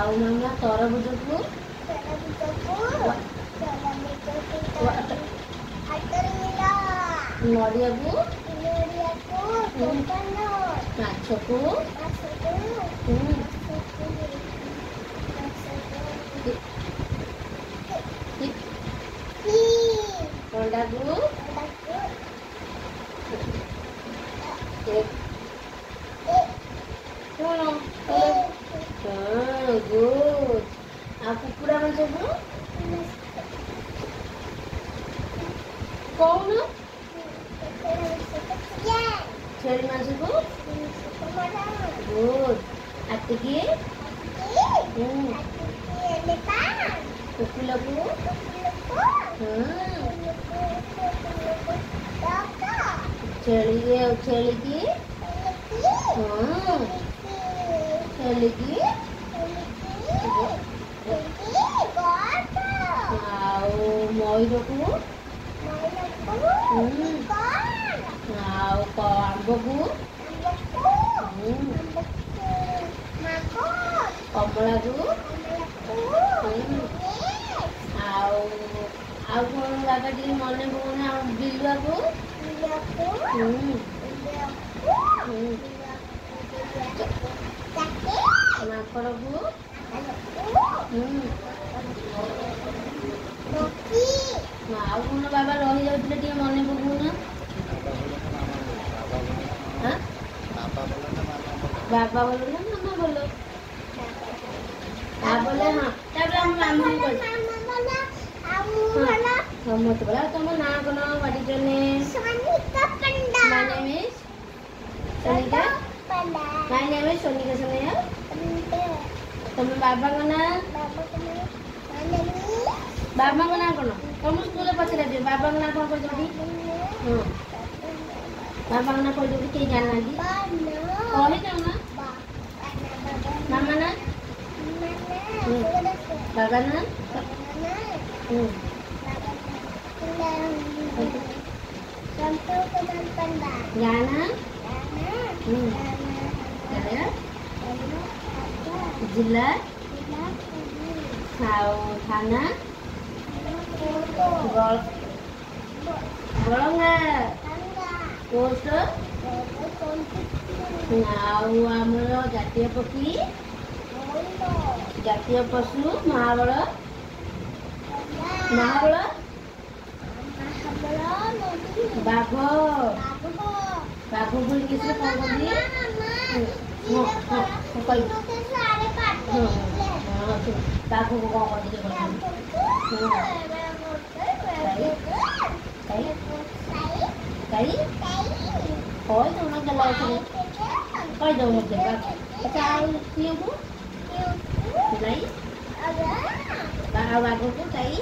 ଆଉ ମାମା ତରଭୁଜକୁ ନଡ଼ିଆକୁ ମାଛକୁ ଅଣ୍ଡାକୁ କଣ ଗୁଡ୍। ଆଉ କୁକୁଡ଼ା ମାଂସକୁ କହୁନ ଛେଳି ମାଂସକୁ ଗୁଡ୍। ଆଟିକି କୋକିଲକୁ ଛେଳିକି ଛେଳିକି ଆଉ ମୟୂରକୁ ଆଉ ଆମ୍ବକୁ କମଳାକୁ ଆଉ ଆଉ କଣ ବାବା ଟିକେ ମନେ ପକଉନି। ଆଉ ବିଲୁଆକୁ ମାଙ୍କଡ଼କୁ ଆଉ କଣ ବାବା ରହିଯାଉଥିଲେ ଟିକେ ମନେ ପକଉନ। ବାବା ଭଲ ନା ମାମା ଭଲ? ତାପରେ ହଁ ତାପରେ ଆମ ମାମା ସମସ୍ତେ ଭଲ। ତମ ନାଁ କଣ? What is your name? Sonika Panda. My name is Sonika Panda. My name is Sonika Sonia. ତମ ବାବାଙ୍କ ନାଁ? ବାବାଙ୍କ ନାଁ କଣ? ତମ ସ୍କୁଲରେ ପଚାରିବେ ବାବାଙ୍କ ନାଁ କଣ କହିଦେବି? ହଁ ବାବାଙ୍କ ନାଁ କହିଦେବି। କେହି ଜାଣିନାହାନ୍ତି କହିଦେଉ ନା। ମାମା ନା ବାବା ନା ଗାନା ଜିଲ୍ଲା ଆଉ ଥାନା ବଳଙ୍ଗା ପୋଷ୍ଟ ଆଉ ଆମର ଜାତୀୟ ପକ୍ଷୀ ଜାତୀୟ ପଶୁ ମହାବଳ ବାଘ ବାଘକୁ ଇଂଲିଶରେ କଣ କହନ୍ତି? ବାଘକୁ କଣ କହନ୍ତି? କହିଦଉନ ଦେଲା କହିଦଉ ମତେ। ଆଚ୍ଛା ଆଉ କିଏକୁ ନାଇଁ ଆଉ ବାଘକୁ ଯାଇ